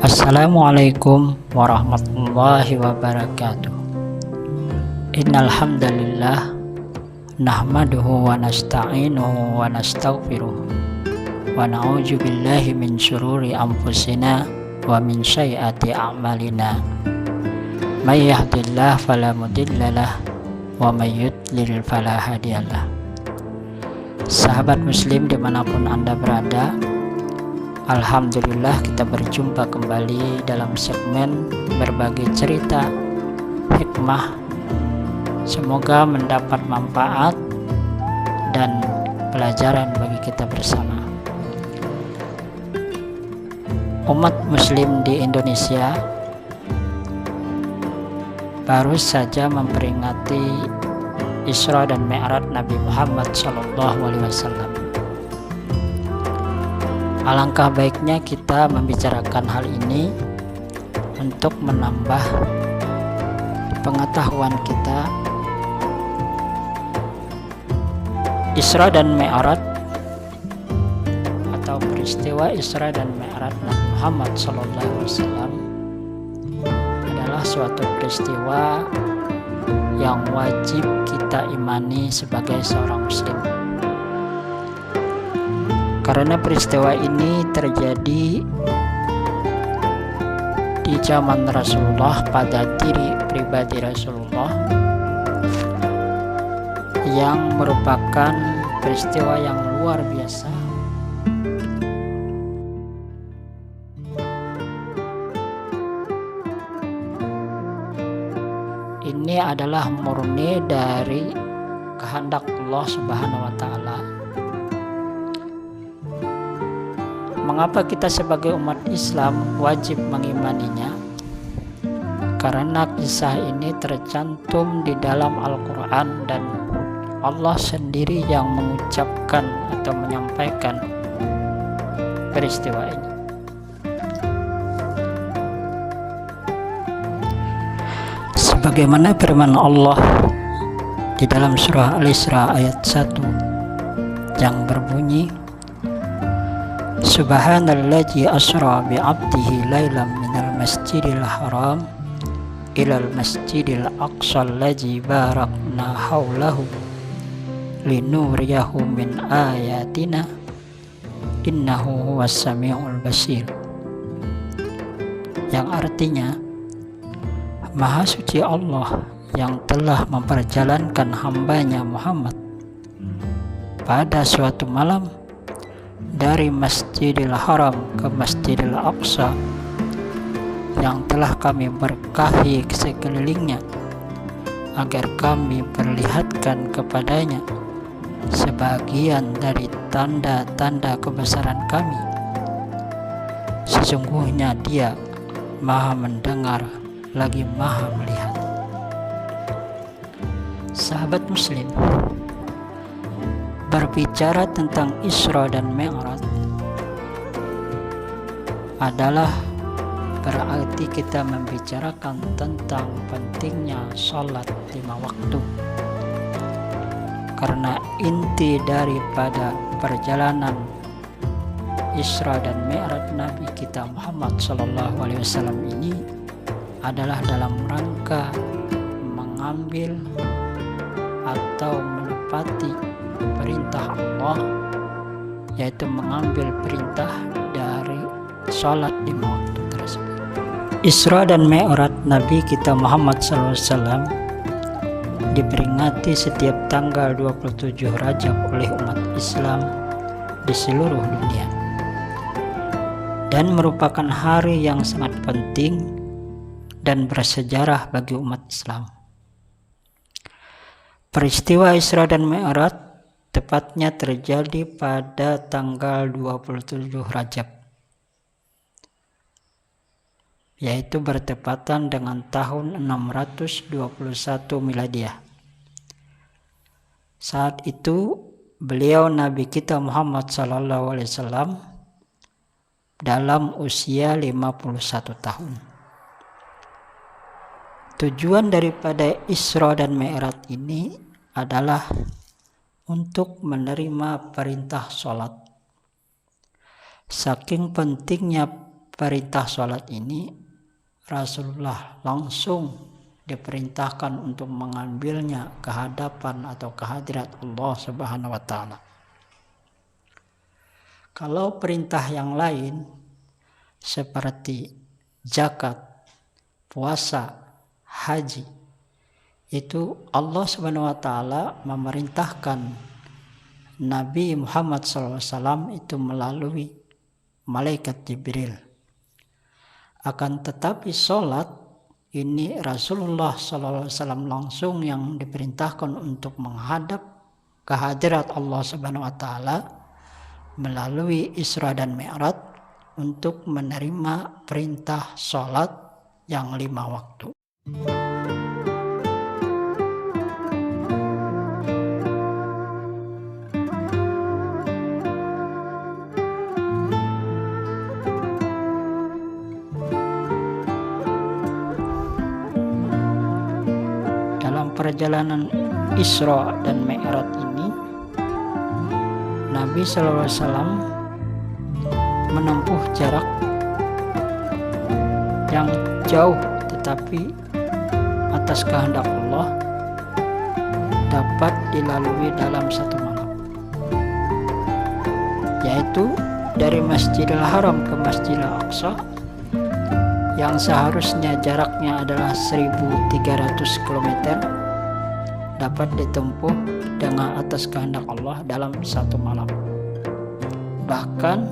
Assalamualaikum warahmatullahi wabarakatuh. Innal hamdalillah nahmaduhu wa nasta'inuhu wa nastaghfiruh wa na'udzu billahi min syururi anfusina wa min sayyiati a'malina. May yahdihillahu fala mudhillalah wa may yudlil fala hadiyalah. Sahabat muslim dimanapun Anda berada, alhamdulillah kita berjumpa kembali dalam segmen berbagi cerita hikmah. Semoga mendapat manfaat dan pelajaran bagi kita bersama. Umat muslim di Indonesia baru saja memperingati Isra dan Mi'raj Nabi Muhammad SAW. Alangkah baiknya kita membicarakan hal ini untuk menambah pengetahuan kita. Isra dan Mi'raj atau peristiwa Isra dan Mi'raj Nabi Muhammad SAW adalah suatu peristiwa yang wajib kita imani sebagai seorang muslim. Karena peristiwa ini terjadi di zaman Rasulullah, pada diri pribadi Rasulullah, yang merupakan peristiwa yang luar biasa. Ini adalah murni dari kehendak Allah Subhanahu wa Ta'ala. Mengapa kita sebagai umat Islam wajib mengimaninya? Karena kisah ini tercantum di dalam Al-Quran dan Allah sendiri yang mengucapkan atau menyampaikan peristiwa ini. Sebagaimana firman Allah di dalam surah Al-Isra ayat 1 yang berbunyi, Subhanalladzi asra bi'abdihi lailan minal masjidil haram ilal masjidil aqsa alladzi barakna haulahu linuriyahu min ayatina innahu huwas samiul basir. Yang artinya, Maha suci Allah yang telah memperjalankan hambanya Muhammad pada suatu malam dari Masjidil Haram ke Masjidil Aqsa yang telah kami berkahi sekelilingnya agar kami perlihatkan kepadanya sebagian dari tanda-tanda kebesaran kami. Sesungguhnya Dia Maha mendengar lagi Maha melihat. Sahabat muslim, berbicara tentang Isra dan Mi'raj adalah berarti kita membicarakan tentang pentingnya sholat 5 waktu. Karena inti daripada perjalanan Isra dan Mi'raj Nabi kita Muhammad SAW ini adalah dalam rangka mengambil atau menepati perintah Allah, yaitu mengambil perintah dari sholat 5 waktu tersebut. Isra dan Mi'raj Nabi kita Muhammad SAW diperingati setiap tanggal 27 Rajab oleh umat Islam di seluruh dunia dan merupakan hari yang sangat penting dan bersejarah bagi umat Islam. Peristiwa Isra dan Mi'raj tepatnya terjadi pada tanggal 27 Rajab, yaitu bertepatan dengan tahun 621 Miladiah. Saat itu beliau Nabi kita Muhammad SAW dalam usia 51 tahun. Tujuan daripada Isra dan Mi'raj ini adalah untuk menerima perintah sholat. Saking pentingnya perintah sholat ini, Rasulullah langsung diperintahkan untuk mengambilnya ke hadapan atau ke hadirat Allah Subhanahu wa Ta'ala. Kalau perintah yang lain seperti zakat, puasa, haji, itu Allah Subhanahu wa Ta'ala memerintahkan Nabi Muhammad SAW itu melalui malaikat Jibril. Akan tetapi sholat ini Rasulullah SAW langsung yang diperintahkan untuk menghadap ke hadirat Allah Subhanahu wa Ta'ala melalui Isra dan Mi'raj untuk menerima perintah sholat yang 5 waktu. Perjalanan Isra dan Mi'raj ini, Nabi SAW menempuh jarak yang jauh, tetapi atas kehendak Allah dapat dilalui dalam satu malam, yaitu dari Masjidil Haram ke Masjidil Aqsa yang seharusnya jaraknya adalah 1.300 km dapat ditempuh dengan atas kehendak Allah dalam satu malam. Bahkan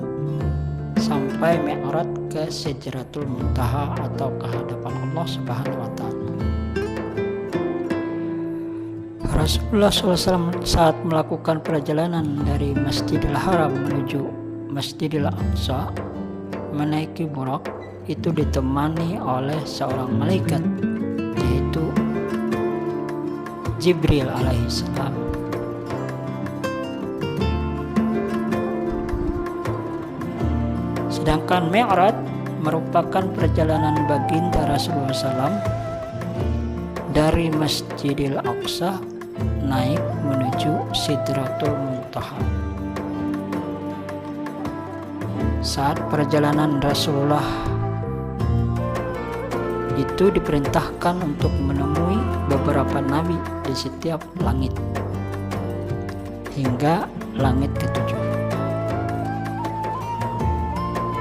sampai Mi'raj ke Sidratul Muntaha atau ke hadapan Allah Subhanahu wa Ta'ala. Rasulullah SAW saat melakukan perjalanan dari Masjidil Haram menuju Masjidil Aqsa menaiki Burak, itu ditemani oleh seorang malaikat, yaitu Jibril alaihissalam. Sedangkan Mi'raj merupakan perjalanan baginda Rasulullah SAW dari Masjidil Aqsa naik menuju Sidratul Muntaha. Saat perjalanan Rasulullah itu diperintahkan untuk menemui beberapa nabi di setiap langit hingga langit ketujuh.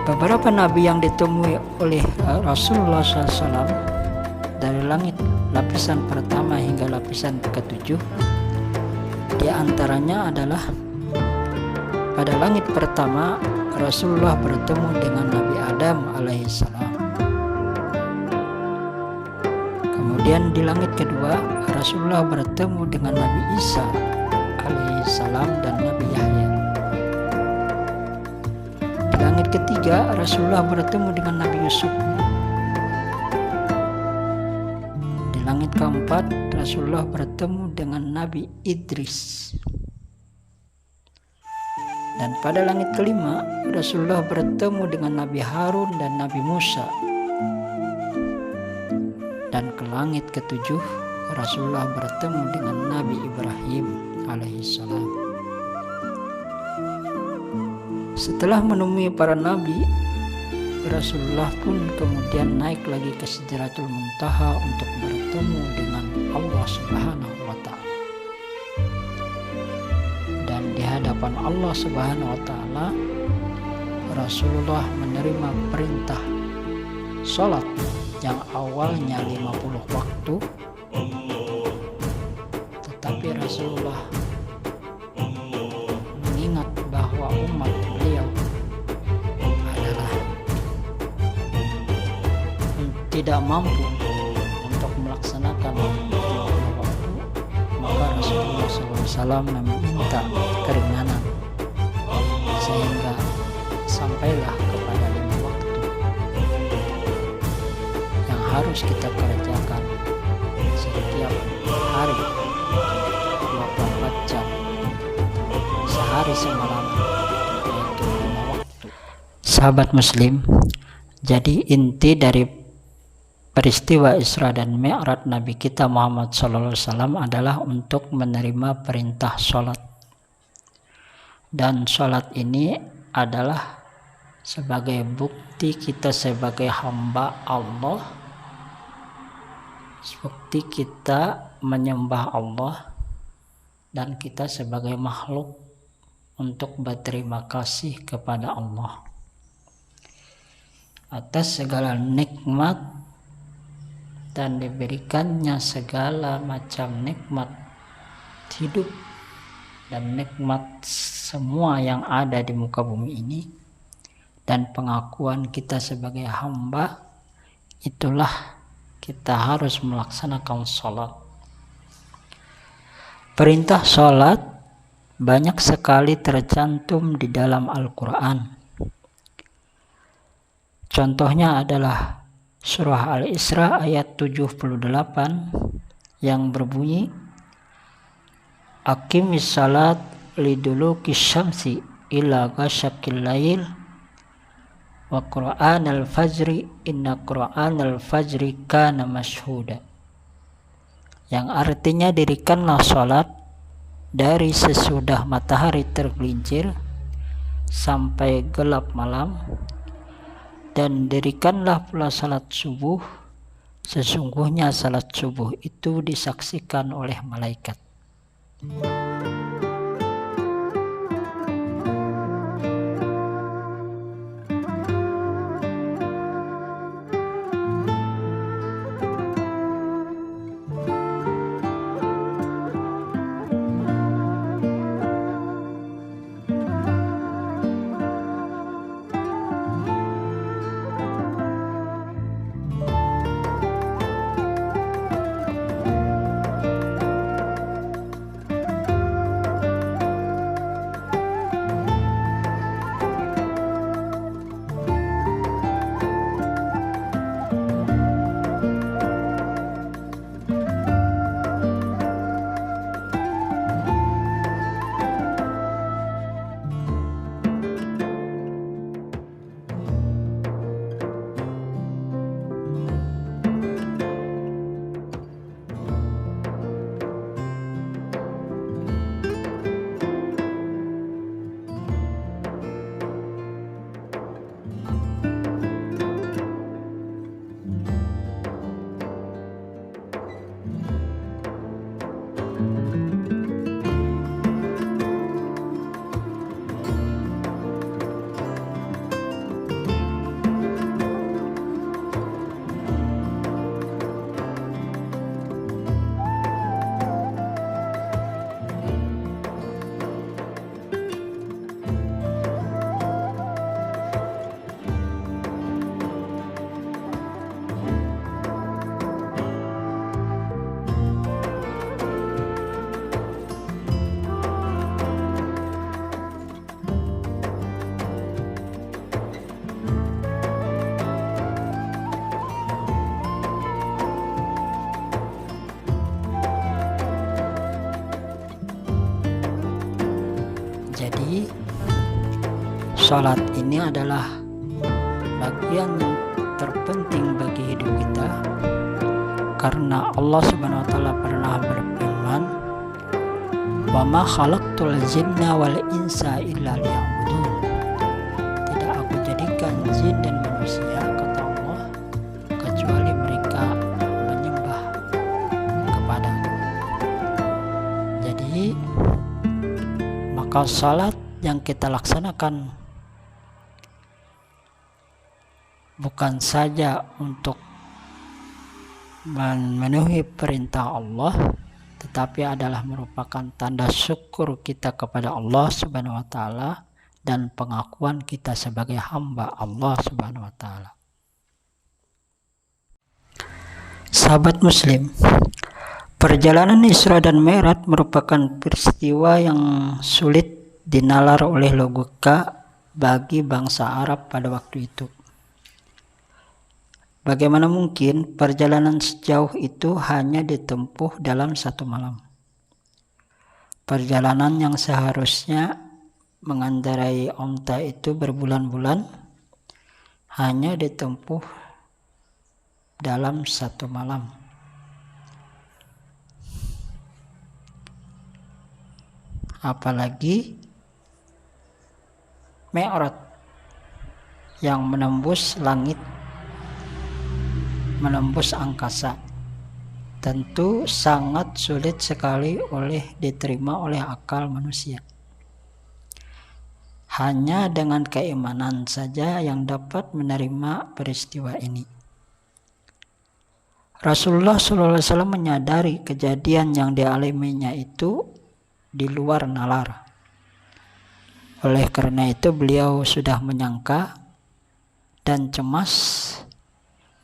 Beberapa nabi yang ditemui oleh Rasulullah SAW dari langit lapisan pertama hingga lapisan ketujuh, di antaranya adalah pada langit pertama Rasulullah bertemu dengan Nabi Adam alaihissalam. Kemudian di langit kedua Rasulullah bertemu dengan Nabi Isa alaihissalam dan Nabi Yahya. Di langit ketiga Rasulullah bertemu dengan Nabi Yusuf. Di langit keempat Rasulullah bertemu dengan Nabi Idris. Dan pada langit kelima Rasulullah bertemu dengan Nabi Harun dan Nabi Musa. Dan ke langit ketujuh Rasulullah bertemu dengan Nabi Ibrahim alaihissalam. Setelah menemui para nabi, Rasulullah pun kemudian naik lagi ke Sidratul Muntaha untuk bertemu dengan Allah Subhanahu wa Ta'ala. Dan di hadapan Allah Subhanahu wa Ta'ala Rasulullah menerima perintah sholat yang awalnya 50 waktu, tetapi Rasulullah mengingat bahwa umat tidak mampu untuk melaksanakan waktu, maka Rasulullah SAW meminta keringanan sehingga sampailah kepada 5 waktu yang harus kita kerjakan setiap hari 24 jam sehari semalam, yaitu 5 waktu. Sahabat muslim, jadi inti dari peristiwa Isra dan Mi'raj Nabi kita Muhammad SAW adalah untuk menerima perintah sholat. Dan sholat ini adalah sebagai bukti kita sebagai hamba Allah, bukti kita menyembah Allah, dan kita sebagai makhluk untuk berterima kasih kepada Allah atas segala nikmat dan diberikannya segala macam nikmat hidup dan nikmat semua yang ada di muka bumi ini, dan pengakuan kita sebagai hamba, itulah kita harus melaksanakan sholat. Perintah sholat banyak sekali tercantum di dalam Al-Quran. Contohnya adalah surah Al-Isra ayat 78 yang berbunyi, Aqimis salat liduluki syamsi ila ghasyakil lail wa qur'anal fajri inna qur'anal fajri kana mashhuda. Yang artinya dirikanlah salat dari sesudah matahari tergelincir sampai gelap malam, dan dirikanlah pula salat subuh, sesungguhnya salat subuh itu disaksikan oleh malaikat. Jadi sholat ini adalah bagian yang terpenting bagi hidup kita, karena Allah Subhanahu wa taala pernah berfirman, "Wa ma khalaqtul jinna wal insa illa liya'budun." Tidak aku jadikan jin dan manusia, kata Allah, kecuali mereka menyembah kepadaku. Jadi maka salat yang kita laksanakan bukan saja untuk memenuhi perintah Allah, tetapi adalah merupakan tanda syukur kita kepada Allah Subhanahu wa taala dan pengakuan kita sebagai hamba Allah Subhanahu wa taala. Sahabat Muslim, perjalanan Isra dan Mi'raj merupakan peristiwa yang sulit dinalar oleh logika bagi bangsa Arab pada waktu itu. Bagaimana mungkin perjalanan sejauh itu hanya ditempuh dalam satu malam? Perjalanan yang seharusnya mengendarai onta itu berbulan-bulan hanya ditempuh dalam satu malam. Apalagi Mi'raj yang menembus langit, menembus angkasa, tentu sangat sulit sekali diterima oleh akal manusia. Hanya dengan keimanan saja yang dapat menerima peristiwa ini. Rasulullah SAW menyadari kejadian yang dialaminya itu di luar nalar. Oleh karena itu beliau sudah menyangka dan cemas,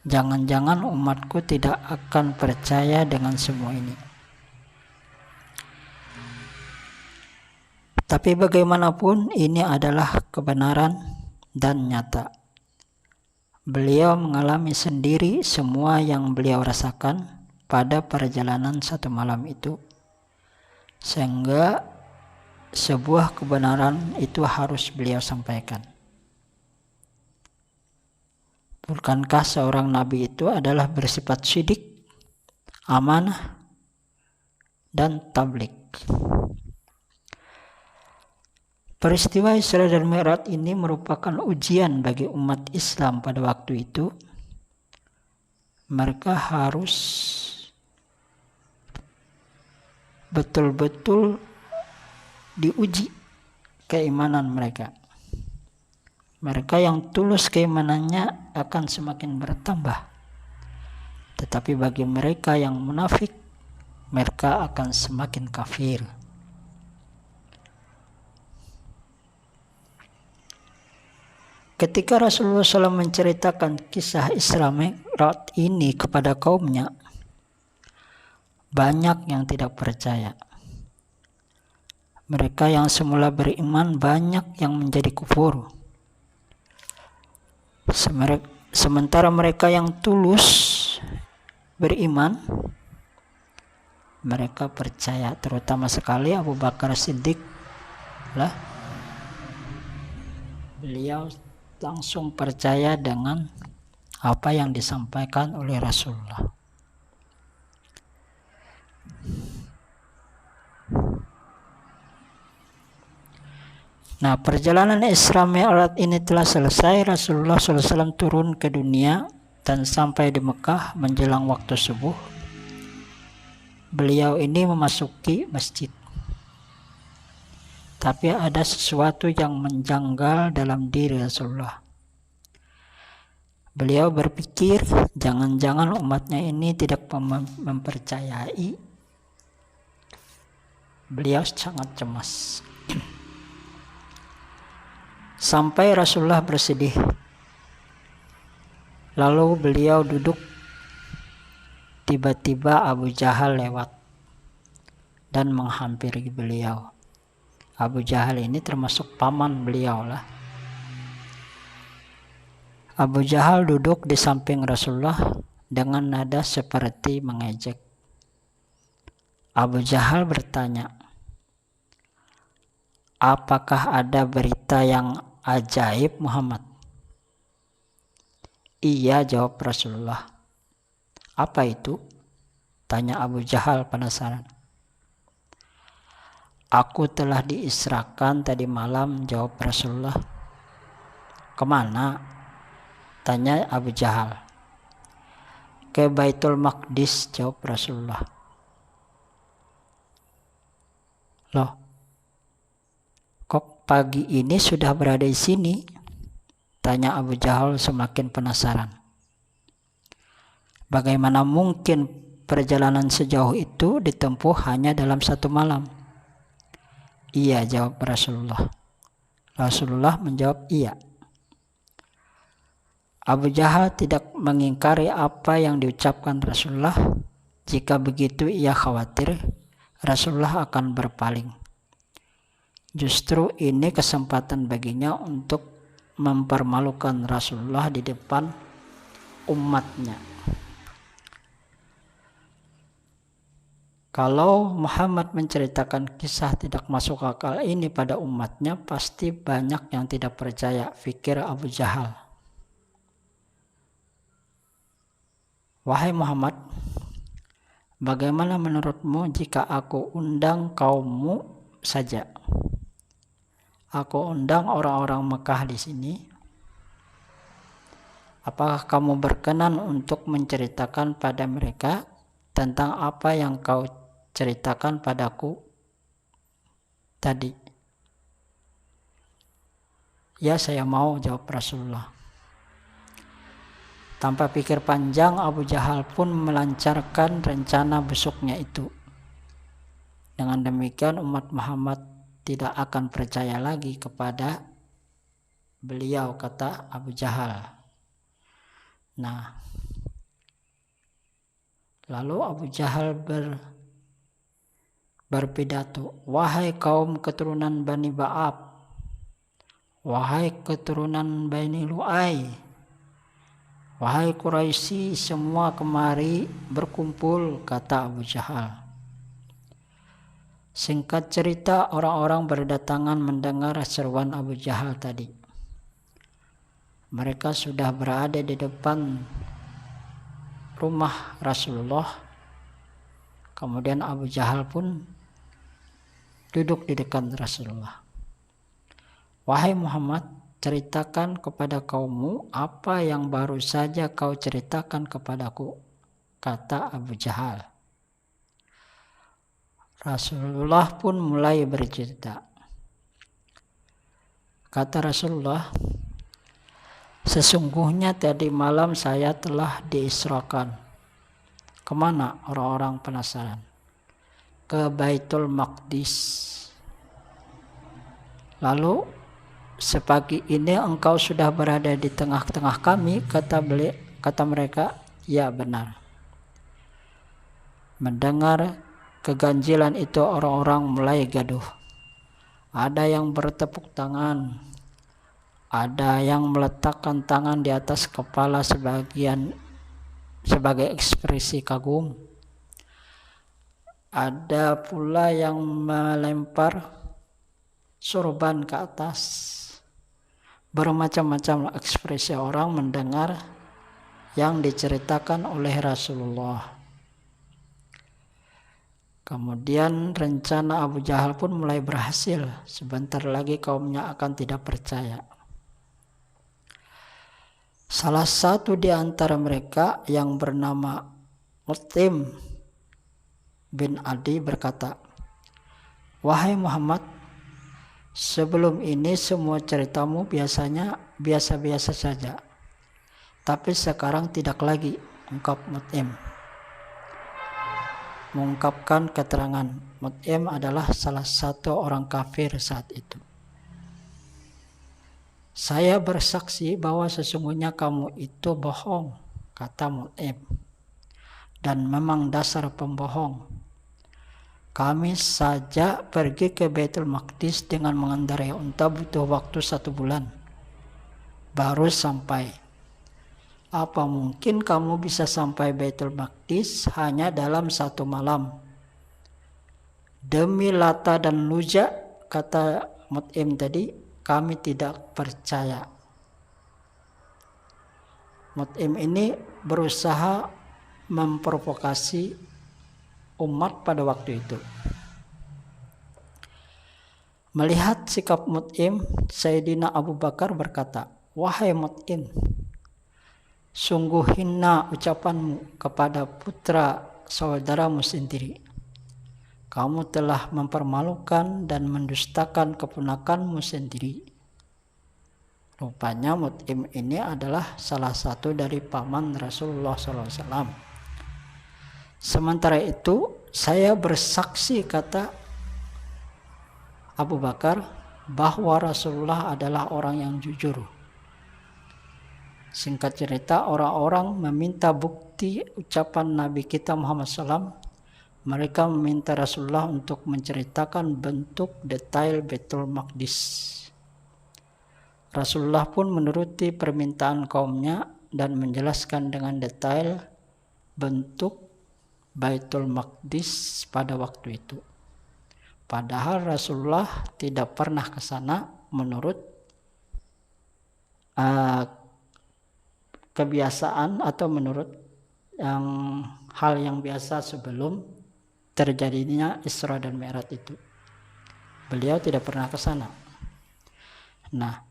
jangan-jangan umatku tidak akan percaya dengan semua ini. Tapi bagaimanapun ini adalah kebenaran dan nyata. Beliau mengalami sendiri semua yang beliau rasakan pada perjalanan satu malam itu. Sehingga sebuah kebenaran itu harus beliau sampaikan. Bukankah seorang nabi itu adalah bersifat syidik, amanah, dan tabligh? Peristiwa Isra dan Mi'raj ini merupakan ujian bagi umat Islam pada waktu itu. Mereka harus betul-betul diuji keimanan mereka. Mereka yang tulus keimanannya akan semakin bertambah. Tetapi bagi mereka yang munafik, mereka akan semakin kafir. Ketika Rasulullah SAW menceritakan kisah Isra Mi'raj ini kepada kaumnya, banyak yang tidak percaya. Mereka yang semula beriman banyak yang menjadi kufur. Sementara mereka yang tulus beriman, mereka percaya, terutama sekali Abu Bakar Siddiq lah. Beliau langsung percaya dengan apa yang disampaikan oleh Rasulullah. Nah, perjalanan Isra Mi'raj ini telah selesai. Rasulullah SAW turun ke dunia dan sampai di Mekah menjelang waktu subuh. Beliau ini memasuki masjid. Tapi ada sesuatu yang menjanggal dalam diri Rasulullah. Beliau berpikir, jangan-jangan umatnya ini tidak mempercayai. Beliau sangat cemas. Sampai Rasulullah bersedih. Lalu beliau duduk. Tiba-tiba Abu Jahal lewat dan menghampiri beliau. Abu Jahal ini termasuk paman beliau lah. Abu Jahal duduk di samping Rasulullah dengan nada seperti mengejek. Abu Jahal bertanya, apakah ada berita yang ajaib Muhammad? Iya, jawab Rasulullah. Apa itu? Tanya Abu Jahal penasaran. Aku telah diisrakan tadi malam, jawab Rasulullah. Kemana? Tanya Abu Jahal. Ke Baitul Maqdis, jawab Rasulullah. Loh, kok pagi ini sudah berada di sini? Tanya Abu Jahal semakin penasaran. Bagaimana mungkin perjalanan sejauh itu ditempuh hanya dalam satu malam? Iya, jawab Rasulullah. Rasulullah menjawab iya. Abu Jahal tidak mengingkari apa yang diucapkan Rasulullah. Jika begitu ia khawatir Rasulullah akan berpaling. Justru ini kesempatan baginya untuk mempermalukan Rasulullah di depan umatnya. Kalau Muhammad menceritakan kisah tidak masuk akal ini pada umatnya, pasti banyak yang tidak percaya, pikir Abu Jahal. Wahai Muhammad, bagaimana menurutmu jika aku undang kaummu saja? Aku undang orang-orang Mekah di sini. Apakah kamu berkenan untuk menceritakan pada mereka tentang apa yang kau ceritakan padaku tadi? Ya, saya mau, jawab Rasulullah. Tanpa pikir panjang, Abu Jahal pun melancarkan rencana busuknya itu. Dengan demikian umat Muhammad tidak akan percaya lagi kepada beliau, kata Abu Jahal. Nah, lalu Abu Jahal berpidato, wahai kaum keturunan Bani Ba'ab, wahai keturunan Bani Lu'ai, wahai Quraisy, semua kemari berkumpul, kata Abu Jahal. Singkat cerita, orang-orang berdatangan mendengar seruan Abu Jahal tadi. Mereka sudah berada di depan rumah Rasulullah. Kemudian Abu Jahal pun duduk di dekat Rasulullah. Wahai Muhammad, ceritakan kepada kaummu apa yang baru saja kau ceritakan kepadaku, kata Abu Jahal. Rasulullah pun mulai bercerita. Kata Rasulullah, sesungguhnya tadi malam saya telah diisrakan. Kemana? Orang-orang penasaran. Ke Baitul Maqdis. Lalu sepagi ini engkau sudah berada di tengah-tengah kami, kata mereka. Ya, benar. Mendengar keganjilan itu orang-orang mulai gaduh. Ada yang bertepuk tangan, ada yang meletakkan tangan di atas kepala sebagai ekspresi kagum. Ada pula yang melempar sorban ke atas. Bermacam-macam ekspresi orang mendengar yang diceritakan oleh Rasulullah. Kemudian rencana Abu Jahal pun mulai berhasil. Sebentar lagi kaumnya akan tidak percaya. Salah satu di antara mereka yang bernama Mut'im bin Adi berkata, wahai Muhammad, sebelum ini semua ceritamu biasanya biasa-biasa saja. Tapi sekarang tidak lagi, ungkap Mut'im. Mengungkapkan keterangan. Mut'im adalah salah satu orang kafir saat itu. Saya bersaksi bahwa sesungguhnya kamu itu bohong, kata Mut'im. Dan memang dasar pembohong. Kami saja pergi ke Baitul Maqdis dengan mengendarai unta butuh waktu 1 bulan. Baru sampai. Apa mungkin kamu bisa sampai Baitul Maqdis hanya dalam 1 malam? Demi Lata dan Luja, kata Mut'im tadi, kami tidak percaya. Mut'im ini berusaha memprovokasi umat pada waktu itu. Melihat sikap Mut'im, Sayyidina Abu Bakar berkata, wahai Mut'im, sungguh hina ucapanmu kepada putra saudaramu sendiri. Kamu telah mempermalukan dan mendustakan keponakanmu sendiri. Rupanya Mut'im ini adalah salah satu dari paman Rasulullah SAW. Sementara itu, saya bersaksi, kata Abu Bakar, bahwa Rasulullah adalah orang yang jujur. Singkat cerita, orang-orang meminta bukti ucapan Nabi kita Muhammad SAW. Mereka meminta Rasulullah untuk menceritakan bentuk detail Baitul Maqdis. Rasulullah pun menuruti permintaan kaumnya dan menjelaskan dengan detail bentuk Baitul Maqdis pada waktu itu. Padahal Rasulullah tidak pernah ke sana menurut kebiasaan atau menurut hal yang biasa sebelum terjadinya Isra dan Mi'raj itu. Beliau tidak pernah ke sana. Nah,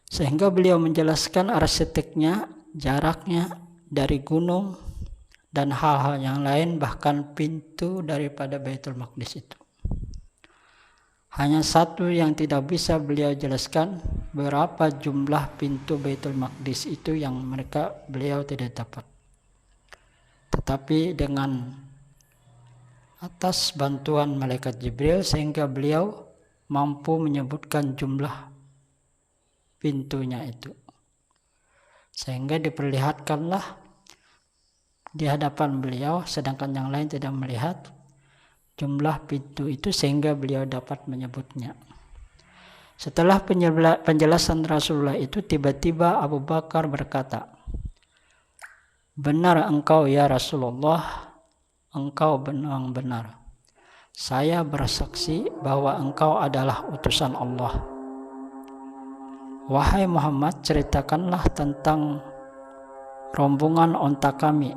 sehingga beliau menjelaskan arsiteknya, jaraknya dari gunung dan hal-hal yang lain, bahkan pintu daripada Baitul Maqdis itu. Hanya satu yang tidak bisa beliau jelaskan, berapa jumlah pintu Baitul Maqdis itu yang beliau tidak dapat. Tetapi dengan atas bantuan malaikat Jibril sehingga beliau mampu menyebutkan jumlah pintunya itu. Sehingga diperlihatkanlah di hadapan beliau, sedangkan yang lain tidak melihat jumlah pintu itu sehingga beliau dapat menyebutnya. Setelah penjelasan Rasulullah itu, tiba-tiba Abu Bakar berkata, "Benar engkau ya Rasulullah, engkau benar. Saya bersaksi bahwa engkau adalah utusan Allah. Wahai Muhammad, ceritakanlah tentang rombongan onta kami."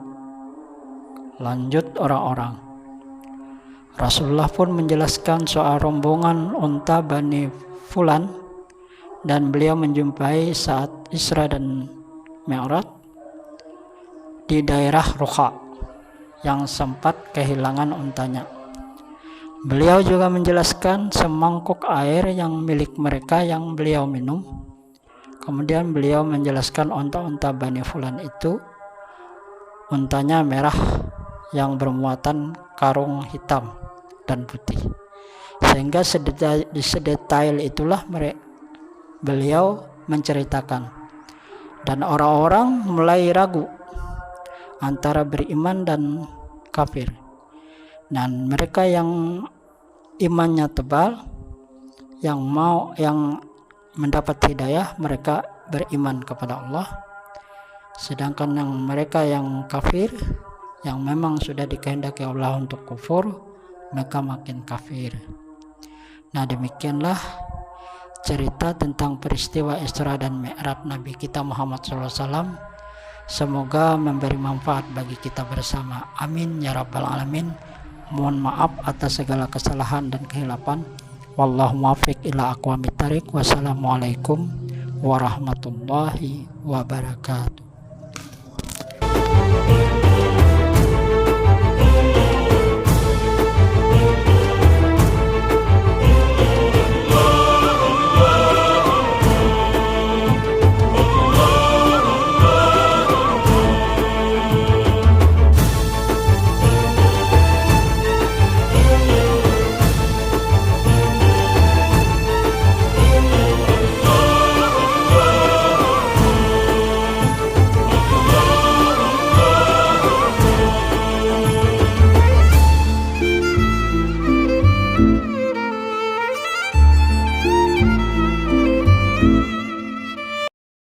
Lanjut orang-orang. Rasulullah pun menjelaskan soal rombongan onta Bani Fulan, dan beliau menjumpai saat Isra dan Mi'raj di daerah Ruqa yang sempat kehilangan ontanya. Beliau juga menjelaskan semangkuk air yang milik mereka yang beliau minum. Kemudian beliau menjelaskan onta-onta Bani Fulan itu ontanya merah yang bermuatan karung hitam dan putih. Sehingga sedetail itulah beliau menceritakan. Dan orang-orang mulai ragu antara beriman dan kafir. Dan mereka yang imannya tebal, yang mendapat hidayah, mereka beriman kepada Allah. Sedangkan yang mereka yang kafir, yang memang sudah dikehendaki Allah untuk kufur, mereka makin kafir. Nah, demikianlah cerita tentang peristiwa Isra dan Mi'raj Nabi kita Muhammad SAW. Semoga memberi manfaat bagi kita bersama. Amin ya rabbal alamin. Mohon maaf atas segala kesalahan dan kehilapan. Wallahu muwaffiq ila aqwamit thariq. Wassalamualaikum warahmatullahi wabarakatuh.